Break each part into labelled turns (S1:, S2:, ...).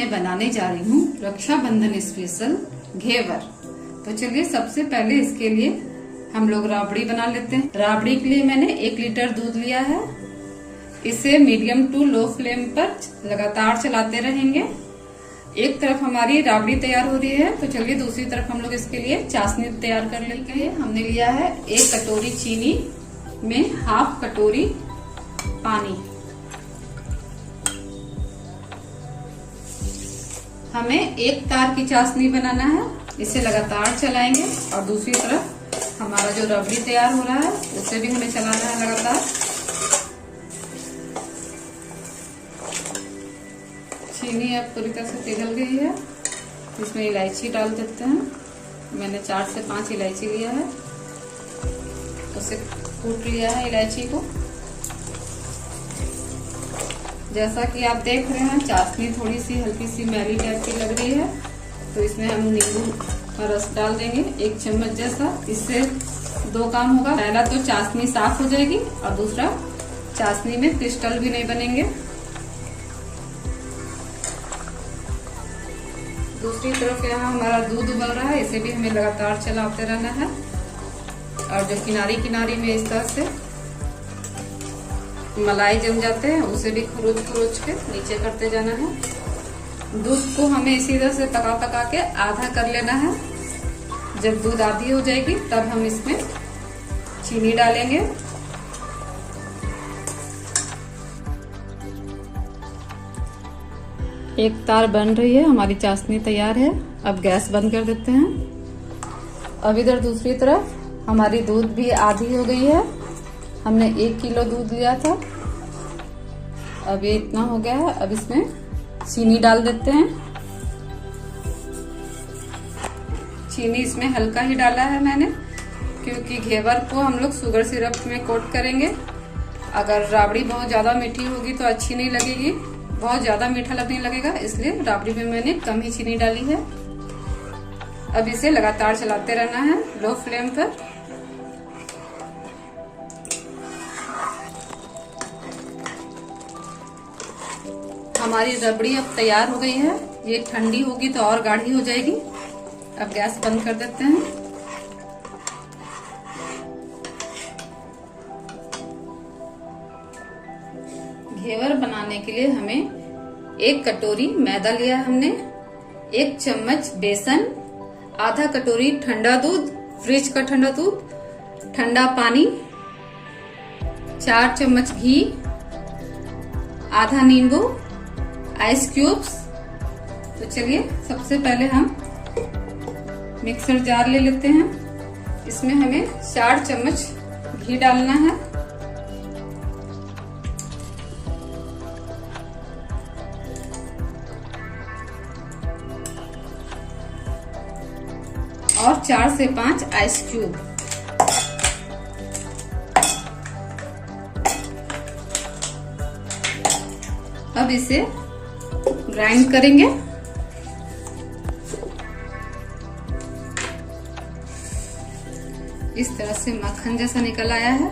S1: मैं बनाने जा रही हूँ रक्षाबंधन स्पेशल घेवर। तो चलिए सबसे पहले इसके लिए हम लोग राबड़ी बना लेते हैं। राबड़ी के लिए मैंने 1 लीटर दूध लिया है। इसे मीडियम टू लो फ्लेम पर लगातार चलाते रहेंगे। एक तरफ हमारी राबड़ी तैयार हो रही है तो चलिए दूसरी तरफ हम लोग इसके लिए चाशनी तैयार कर लेते हैं। हमने लिया है 1 कटोरी चीनी में ½ कटोरी पानी। हमें एक तार की चाशनी बनाना है। इसे लगातार चलाएंगे और दूसरी तरफ हमारा जो रबड़ी तैयार हो रहा है उसे भी हमें चलाना है लगातार। चीनी अब पूरी तरह से पिघल गई है। इसमें इलायची डाल देते हैं। मैंने 4 से 5 इलायची लिया है, उसे कूट लिया है इलायची को। जैसा कि आप देख रहे हैं चाशनी थोड़ी सी हल्की सी मैली टाइप की लग रही है, तो इसमें हम नींबू का रस डाल देंगे 1 चम्मच जैसा। इससे 2 काम होगा। पहला तो चाशनी साफ हो जाएगी और दूसरा चाशनी में क्रिस्टल भी नहीं बनेंगे। दूसरी तरफ यहाँ हमारा दूध उबल रहा है, इसे भी हमें लगातार चलाते रहना है। और जो किनारी किनारी में इस तरह से मलाई जम जाते हैं उसे भी खरोच खरोच के नीचे करते जाना है। दूध को हमें इसी तरह से पका के आधा कर लेना है। जब दूध आधी हो जाएगी तब हम इसमें चीनी डालेंगे। एक तार बन रही है, हमारी चाशनी तैयार है। अब गैस बंद कर देते हैं। अब इधर दूसरी तरफ हमारी दूध भी आधी हो गई है। हमने 1 किलो दूध लिया था, अब ये इतना हो गया है। अब इसमें चीनी डाल देते हैं। चीनी इसमें हल्का ही डाला है मैंने, क्योंकि घेवर को हम लोग शुगर सिरप में कोट करेंगे। अगर राबड़ी बहुत ज्यादा मीठी होगी तो अच्छी नहीं लगेगी, बहुत ज्यादा मीठा लगने लगेगा, इसलिए राबड़ी में मैंने कम ही चीनी डाली है। अब इसे लगातार चलाते रहना है लो फ्लेम पर। हमारी रबड़ी अब तैयार हो गई है। ये ठंडी होगी तो और गाढ़ी हो जाएगी। अब गैस बंद कर देते हैं। घेवर बनाने के लिए हमें 1 कटोरी मैदा लिया हमने, 1 चम्मच बेसन, आधा कटोरी ठंडा दूध, फ्रिज का ठंडा दूध, ठंडा पानी, 4 चम्मच घी, आधा नींबू, आइस क्यूब्स। तो चलिए सबसे पहले हम मिक्सर जार ले लेते हैं। इसमें हमें 4 चम्मच घी डालना है और 4 से 5 आइस क्यूब। अब इसे ग्राइंड करेंगे। इस तरह से मक्खन जैसा निकल आया है।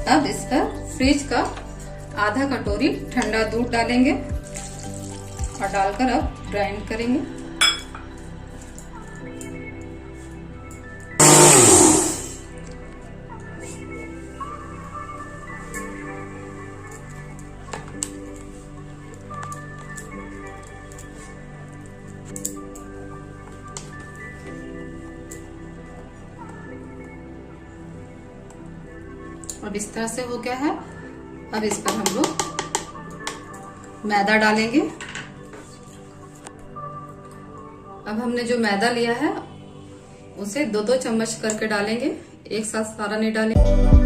S1: अब इस पर फ्रिज का आधा कटोरी ठंडा दूध डालेंगे और डालकर अब ग्राइंड करेंगे। अब इस तरह से हो गया है। अब इस पर हम लोग मैदा डालेंगे। अब हमने जो मैदा लिया है उसे 2-2 चम्मच करके डालेंगे, एक साथ सारा नहीं डालेंगे।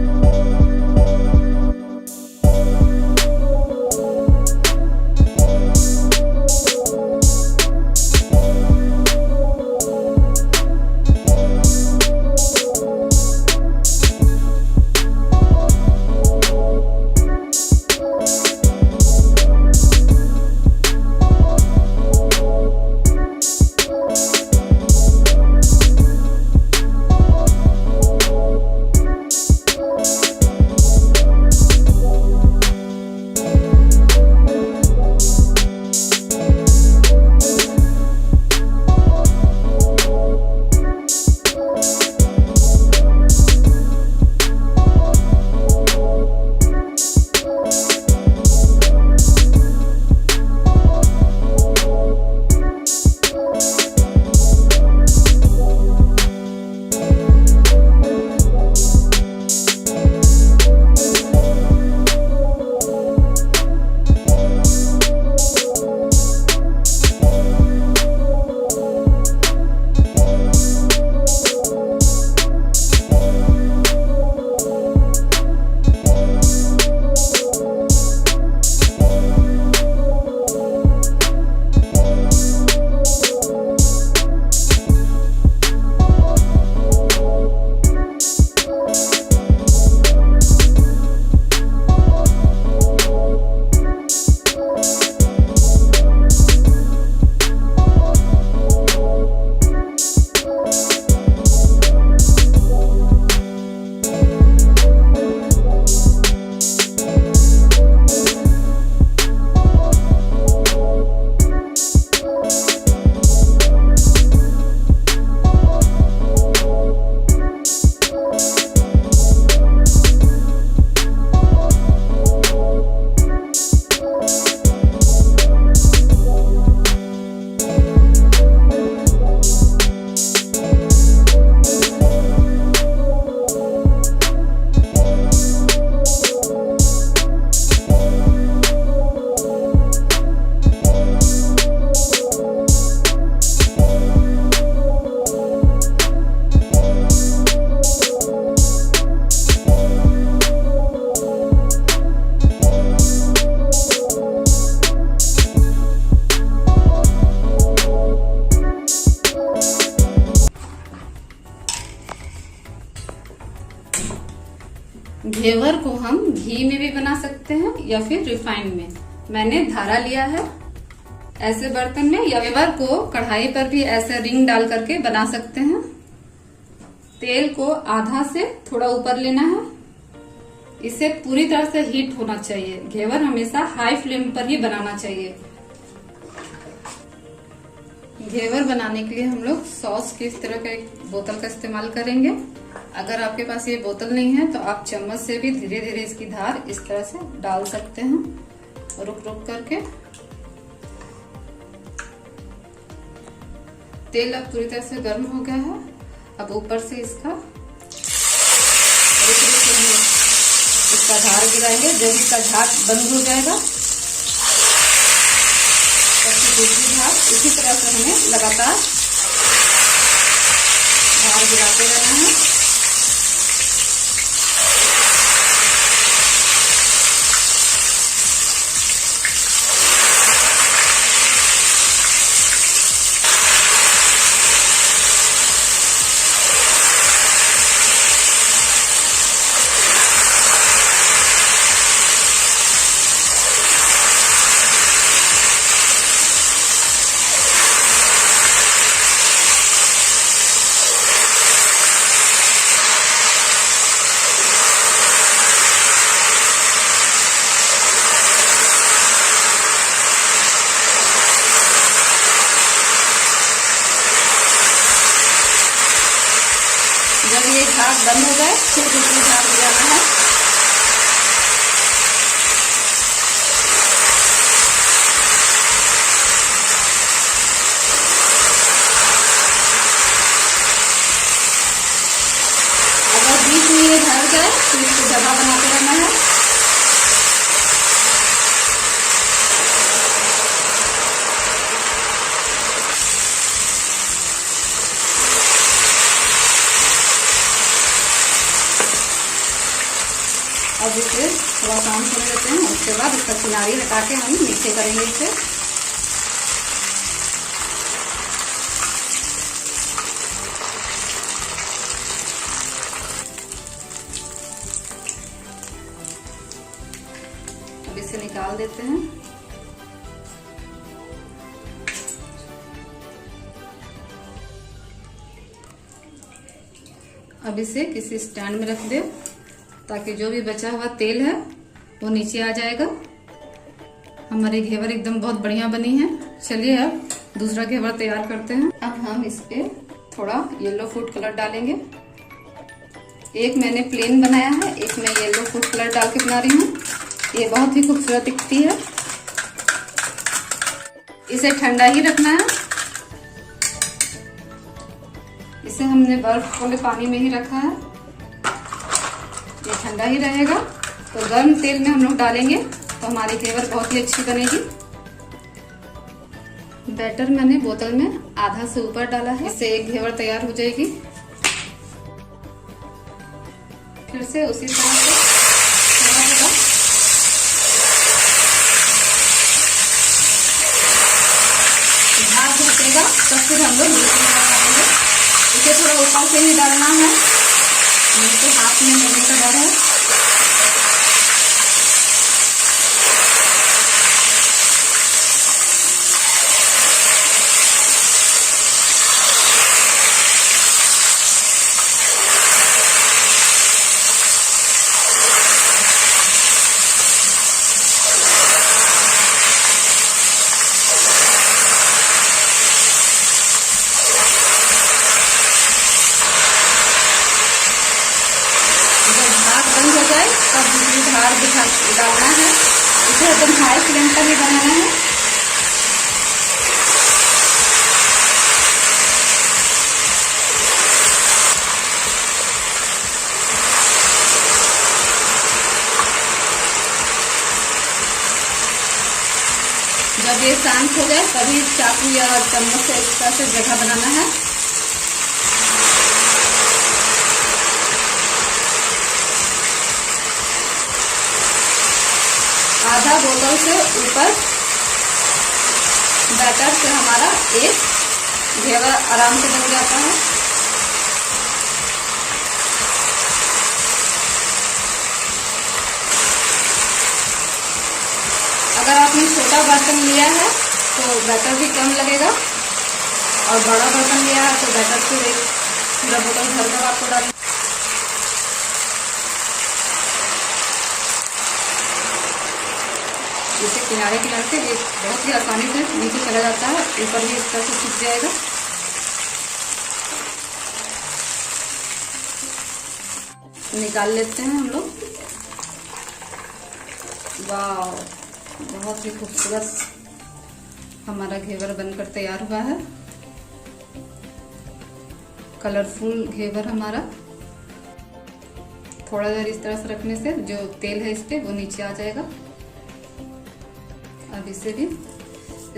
S1: घेवर को हम घी में भी बना सकते हैं या फिर रिफाइंड में। मैंने धारा लिया है ऐसे बर्तन में, या घेवर को कढ़ाई पर भी ऐसे रिंग डाल करके बना सकते हैं। तेल को आधा से थोड़ा ऊपर लेना है, इसे पूरी तरह से हीट होना चाहिए। घेवर हमेशा हाई फ्लेम पर ही बनाना चाहिए। घेवर बनाने के लिए हम लोग सॉस की इस तरह का एक बोतल का इस्तेमाल करेंगे। अगर आपके पास ये बोतल नहीं है तो आप चम्मच से भी धीरे धीरे इसकी धार इस तरह से डाल सकते हैं, रुक रुक करके। तेल अब पूरी तरह से गर्म हो गया है। अब ऊपर से इसका धार गिराएंगे। जब इसका झाग बंद हो जाएगा दूसरी धार इसी तरह से हमें लगातार धार गिराते रहना है। जब ये झाग बंद हो जाए फिर दूसरी झाग गिराना है। अगर बीच में ये ढल जाए तो इसको जगह बनाते रहना है। अब इसे थोड़ा काम कर लेते हैं, उसके बाद इसका किनारी हटा के हम नीचे करेंगे इसे। अब इसे निकाल देते हैं। अब इसे किसी स्टैंड में रख दे ताकि जो भी बचा हुआ तेल है वो नीचे आ जाएगा। हमारी घेवर एकदम बहुत बढ़िया बनी है। चलिए अब दूसरा घेवर तैयार करते हैं। अब हम इस पे थोड़ा येलो फूड कलर डालेंगे। एक मैंने प्लेन बनाया है, एक मैं येलो फूड कलर डाल के बना रही हूँ। ये बहुत ही खूबसूरत दिखती है। इसे ठंडा ही रखना है। इसे हमने बर्फ वाले पानी में ही रखा है, ये ठंडा ही रहेगा। तो गर्म तेल में हम लोग डालेंगे तो हमारी घेवर बहुत ही अच्छी बनेगी। बैटर मैंने बोतल में आधा से ऊपर डाला है, इससे एक घेवर तैयार हो जाएगी। फिर से उसी तरह से झाग घटेगा तब फिर हम लोग डालेंगे। इसे थोड़ा ऊपर से ही डालना है, नहीं तो हाथ में लगने का डर है। बंद हो जाए तब दूसरी धार डालना है। इसे एकदम हाई फ्लेम पर ही बनाना है। जब ये शांत हो जाए तभी चाकू या चम्मच से इस तरह से जगह बनाना है। आधा बोतल से ऊपर बैटर से हमारा एक घेवर आराम से बन जाता है। छोटा बर्तन लिया है तो बैटर भी कम लगेगा, और बड़ा बर्तन लिया है तो बैटर को एक पूरा बोतल भर कर आपको डाल। इसे किनारे किनारे से ये बहुत ही आसानी से नीचे चला जाता है, ऊपर भी इस तरह से सूख जाएगा। निकाल लेते हैं हम लोग। वाह, बहुत ही खूबसूरत हमारा घेवर बनकर तैयार हुआ है। कलरफुल घेवर हमारा। थोड़ा देर इस तरह से रखने से जो तेल है इस पे वो नीचे आ जाएगा। अब इसे भी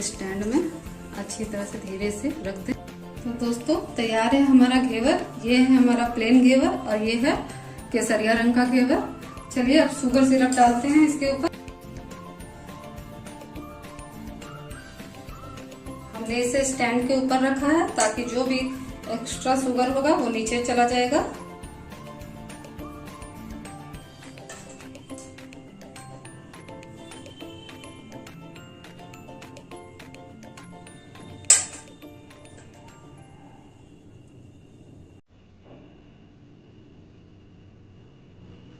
S1: स्टैंड में अच्छी तरह से धीरे से रख दें। तो दोस्तों तैयार है हमारा घेवर। ये है हमारा प्लेन घेवर और ये है केसरिया रंग का घेवर। चलिए अब शुगर सिरप डालते हैं इसके ऊपर। हमने इसे स्टैंड के ऊपर रखा है ताकि जो भी एक्स्ट्रा शुगर होगा वो नीचे चला जाएगा।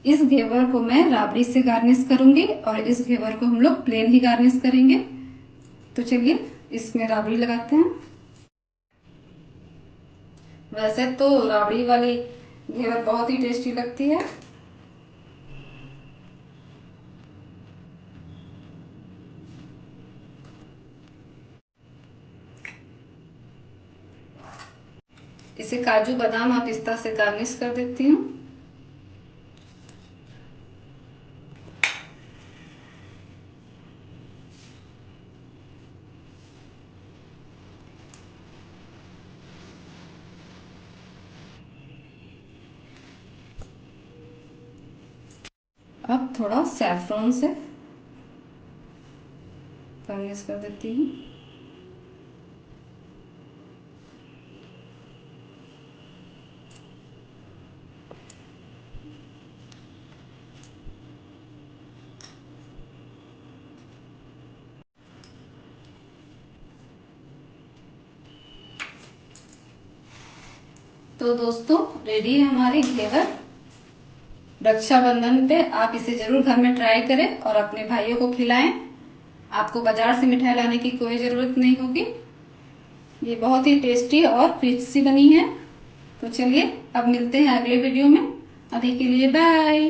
S1: इस घेवर को मैं राबड़ी से गार्निश करूंगी और इस घेवर को हम लोग प्लेन ही गार्निश करेंगे। तो चलिए इसमें राबड़ी लगाते हैं। वैसे तो राबड़ी वाली घेवर बहुत ही टेस्टी लगती है। इसे काजू बादाम और पिस्ता से गार्निश कर देती हूँ। अब थोड़ा सैफरॉन से गार्निश कर देती हूँ। तो दोस्तों रेडी है हमारी घेवर। रक्षाबंधन पे आप इसे जरूर घर में ट्राई करें और अपने भाइयों को खिलाएं। आपको बाजार से मिठाई लाने की कोई जरूरत नहीं होगी। ये बहुत ही टेस्टी और क्रिस्पी बनी है। तो चलिए अब मिलते हैं अगले वीडियो में। अभी के लिए बाय।